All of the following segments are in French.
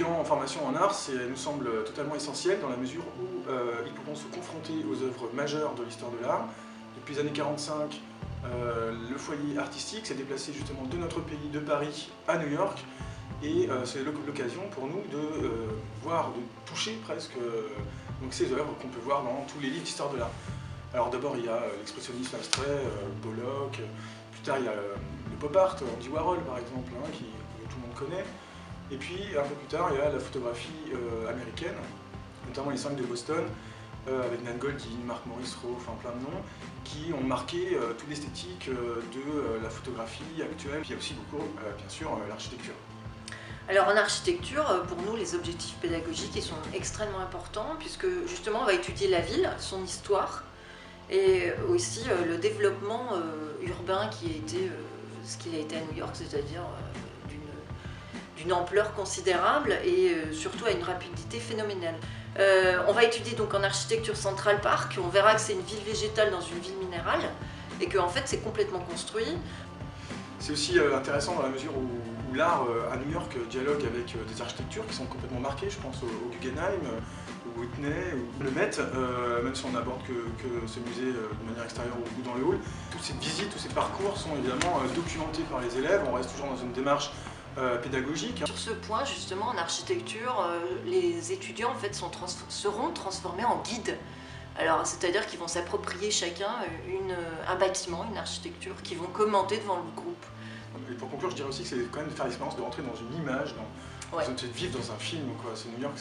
étudiants en formation en art, elle nous semble totalement essentielle dans la mesure où ils pourront se confronter aux œuvres majeures de l'histoire de l'art. Depuis les années 45, le foyer artistique s'est déplacé justement de notre pays, de Paris, à New York. Et c'est l'occasion pour nous de voir, de toucher presque donc ces œuvres qu'on peut voir dans tous les livres d'histoire de l'art. Alors d'abord il y a l'expressionnisme abstrait, Pollock, plus tard il y a le pop art, Andy Warhol par exemple, hein, que tout le monde connaît. Et puis un peu plus tard il y a la photographie américaine, notamment les 5 de Boston, avec Nan Goldin, Mark Morris-Roe, enfin plein de noms, qui ont marqué toute l'esthétique de la photographie actuelle. Puis il y a aussi beaucoup, bien sûr, l'architecture. Alors en architecture, pour nous, les objectifs pédagogiques ils sont extrêmement importants puisque justement on va étudier la ville, son histoire et aussi le développement urbain qui a été ce qu'il a été à New York, c'est-à-dire d'une ampleur considérable et surtout à une rapidité phénoménale. On va étudier donc en architecture Central Park, on verra que c'est une ville végétale dans une ville minérale et que en fait c'est complètement construit. C'est aussi intéressant dans la mesure où l'art à New York dialogue avec des architectures qui sont complètement marquées, je pense au Guggenheim, au Whitney, ou le Met, même si on n'aborde que ce musée de manière extérieure ou dans le hall. Toutes ces visites, tous ces parcours sont évidemment documentés par les élèves, on reste toujours dans une démarche pédagogique. Sur ce point justement en architecture, les étudiants en fait seront transformés en guides. Alors c'est-à-dire qu'ils vont s'approprier chacun un bâtiment, une architecture, qu'ils vont commenter devant le groupe. Et pour conclure, je dirais aussi que c'est quand même de faire l'expérience de rentrer dans une image, de vivre dans un film. C'est New York,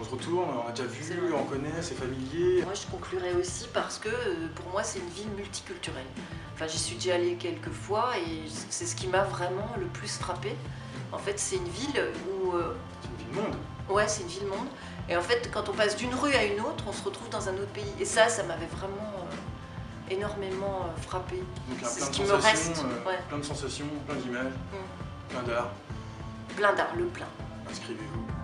on se retourne, on a déjà vu, on connaît, c'est familier. Moi je conclurai aussi parce que pour moi c'est une ville multiculturelle. Enfin j'y suis déjà allée quelques fois et c'est ce qui m'a vraiment le plus frappée. En fait c'est une ville où... c'est une ville monde. Ouais, c'est une ville monde. Et en fait quand on passe d'une rue à une autre, on se retrouve dans un autre pays. Et ça m'avait vraiment... énormément frappé. Donc il y a plein de qui me reste. Plein de sensations, plein d'images, plein d'art. Plein d'art, le plein. Inscrivez-vous.